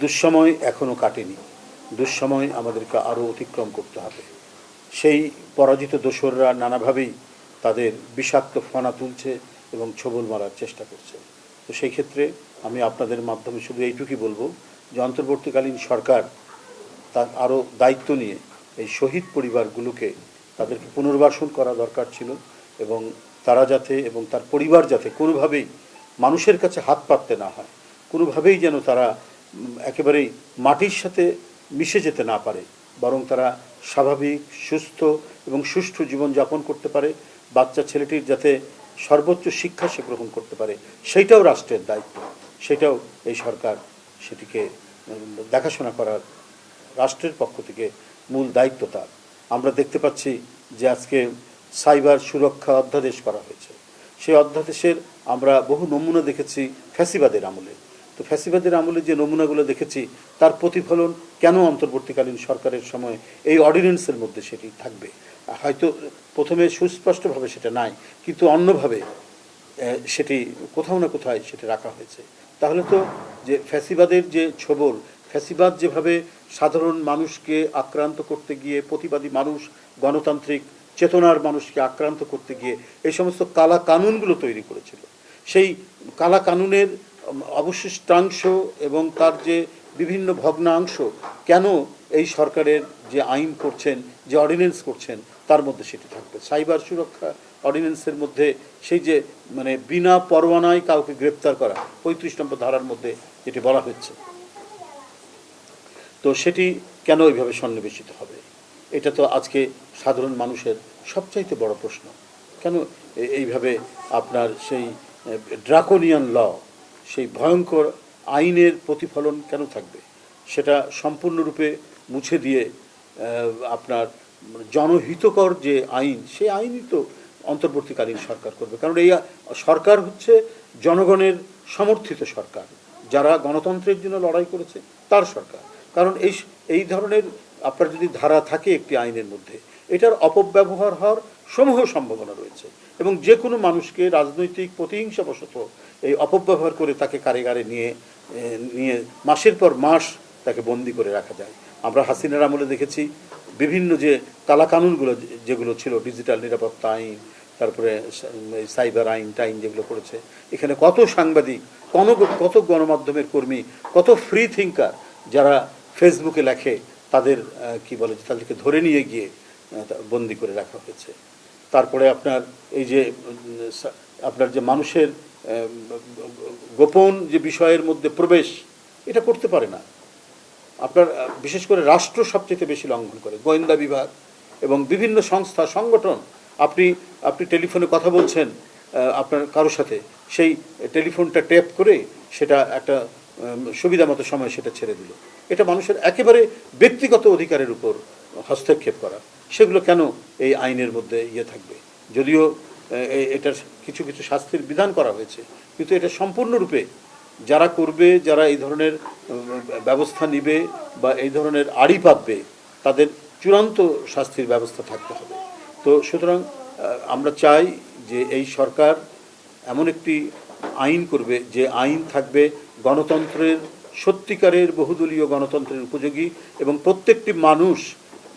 দুঃসময় এখনও কাটেনি, দুঃসময় আমাদেরকে আরও অতিক্রম করতে হবে। সেই পরাজিত দোসররা নানাভাবেই তাদের বিষাক্ত ফনা তুলছে এবং ছোবল মারার চেষ্টা করছে। তো সেই ক্ষেত্রে আমি আপনাদের মাধ্যমে শুধু এইটুকুই বলবো যে অন্তর্বর্তীকালীন সরকার তার আরও দায়িত্ব নিয়ে এই শহীদ পরিবারগুলোকে তাদেরকে পুনর্বাসন করা দরকার ছিল এবং তারা যাতে এবং তার পরিবার যাতে কোনোভাবেই মানুষের কাছে হাত পাততে না হয়, কোনোভাবেই যেন তারা একেবারেই মাটির সাথে মিশে যেতে না পারে, বরং তারা স্বাভাবিক সুস্থ এবং সুষ্ঠু জীবনযাপন করতে পারে, বাচ্চা ছেলেটির যাতে সর্বোচ্চ শিক্ষা সে গ্রহণ করতে পারে, সেইটাও রাষ্ট্রের দায়িত্ব, সেটাও এই সরকার সেটিকে দেখাশোনা করার রাষ্ট্রের পক্ষ থেকে মূল দায়িত্ব তার। আমরা দেখতে পাচ্ছি যে আজকে সাইবার সুরক্ষা অধ্যাদেশ করা হয়েছে। সেই অধ্যাদেশের আমরা বহু নমুনা দেখেছি ফ্যাসিবাদের আমলে। তো ফ্যাসিবাদের আমলে যে নমুনাগুলো দেখেছি তার প্রতিফলন কেন অন্তর্বর্তীকালীন সরকারের সময় এই অর্ডিন্যান্সের মধ্যে সেটি থাকবে? হয়তো প্রথমে সুস্পষ্টভাবে সেটা নাই, কিন্তু অন্যভাবে সেটি কোথাও না কোথায় সেটা রাখা হয়েছে। তাহলে তো যে ফ্যাসিবাদের যে ছোবল, ফ্যাসিবাদ যেভাবে সাধারণ মানুষকে আক্রান্ত করতে গিয়ে, প্রতিবাদী মানুষ, গণতান্ত্রিক চেতনার মানুষকে আক্রান্ত করতে গিয়ে এই সমস্ত কালা কানুনগুলো তৈরি করেছিল, সেই কালা কানুনের অবশিষ্টাংশ এবং তার যে বিভিন্ন ভগ্নাংশ কেন এই সরকারের যে আইন করছেন, যে অর্ডিন্যান্স করছেন তার মধ্যে সেটি থাকবে? সাইবার সুরক্ষা অর্ডিন্যান্সের মধ্যে সেই যে মানে বিনা পরোয়ানায় কাউকে গ্রেপ্তার করা ৩৫ নম্বর ধারার মধ্যে যেটি বলা হচ্ছে, তো সেটি কেন ওইভাবে সন্নিবেশিত হবে? এটা তো আজকে সাধারণ মানুষের সবচাইতে বড় প্রশ্ন। কেন এইভাবে আপনার সেই ড্রাকোনিয়ান ল, সেই ভয়ঙ্কর আইনের প্রতিফলন কেন থাকবে? সেটা সম্পূর্ণরূপে মুছে দিয়ে আপনার জনহিতকর যে আইন, সেই আইনই তো অন্তর্বর্তীকালীন সরকার করবে। কারণ এই সরকার হচ্ছে জনগণের সমর্থিত সরকার, যারা গণতন্ত্রের জন্য লড়াই করেছে তার সরকার। কারণ এই ধরনের আপনার যদি ধারা থাকে একটি আইনের মধ্যে, এটার অপব্যবহার হওয়ার সমূহ সম্ভাবনা রয়েছে এবং যে কোনো মানুষকে রাজনৈতিক প্রতিহিংসাবশত এই অপব্যবহার করে তাকে কারাগারে নিয়ে মাসের পর মাস তাকে বন্দি করে রাখা যায়। আমরা হাসিনার আমলে দেখেছি বিভিন্ন যে কালাকানুনগুলো যেগুলো ছিল, ডিজিটাল নিরাপত্তা আইন, তারপরে সাইবার আইন টাইন যেগুলো করেছে, এখানে কত সাংবাদিক, কত গণমাধ্যমের কর্মী, কত ফ্রি থিঙ্কার যারা ফেসবুকে লেখে তাদের কি বলে তাদেরকে ধরে নিয়ে গিয়ে বন্দি করে রাখা হয়েছে। তারপরে আপনার এই যে আপনার যে মানুষের গোপন যে বিষয়ের মধ্যে প্রবেশ, এটা করতে পারে না। আপনার বিশেষ করে রাষ্ট্র সবচেয়ে বেশি লঙ্ঘন করে, গোয়েন্দা বিভাগ এবং বিভিন্ন সংস্থা সংগঠন। আপনি টেলিফোনে কথা বলছেন আপনার কারোর সাথে, সেই টেলিফোনটা ট্যাপ করে সেটা একটা সুবিধা মতো সময় সেটা ছেড়ে দিল। এটা মানুষের একেবারে ব্যক্তিগত অধিকারের উপর হস্তক্ষেপ করা। সেগুলো কেন এই আইনের মধ্যে থাকবে? যদিও এটার কিছু কিছু শাস্তির বিধান করা হয়েছে, কিন্তু এটা সম্পূর্ণরূপে যারা করবে, যারা এই ধরনের ব্যবস্থা নিবে বা এই ধরনের আড়ি পাতবে, তাদের চূড়ান্ত শাস্তির ব্যবস্থা থাকতে হবে। তো সুতরাং আমরা চাই যে এই সরকার এমন একটি আইন করবে যে আইন থাকবে গণতন্ত্রের, সত্যিকারের বহুদলীয় গণতন্ত্রের উপযোগী, এবং প্রত্যেকটি মানুষ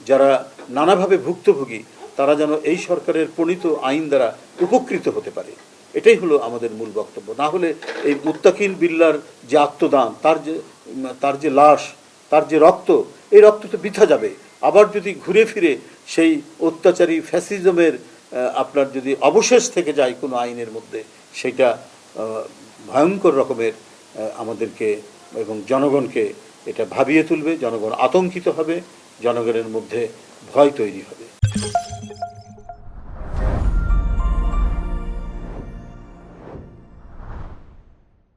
যারা নানাভাবে ভুক্তভোগী তারা যেন এই সরকারের প্রণীত আইন দ্বারা উপকৃত হতে পারে। এটাই হলো আমাদের মূল বক্তব্য। না হলে এই মুত্তাকিন বিল্লার যে আত্মদান, তার যে লাশ, তার যে রক্ত, এই রক্ত তো বৃথা যাবে। আবার যদি ঘুরে ফিরে সেই অত্যাচারী ফ্যাসিজমের আপনার যদি অবশেষ থেকে যায় কোনো আইনের মধ্যে, সেটা ভয়ঙ্কর রকমের আমাদেরকে এবং জনগণকে এটা ভাবিয়ে তুলবে। জনগণ আতঙ্কিত হবে, জনগণের মধ্যে ভয় তৈরি হবে।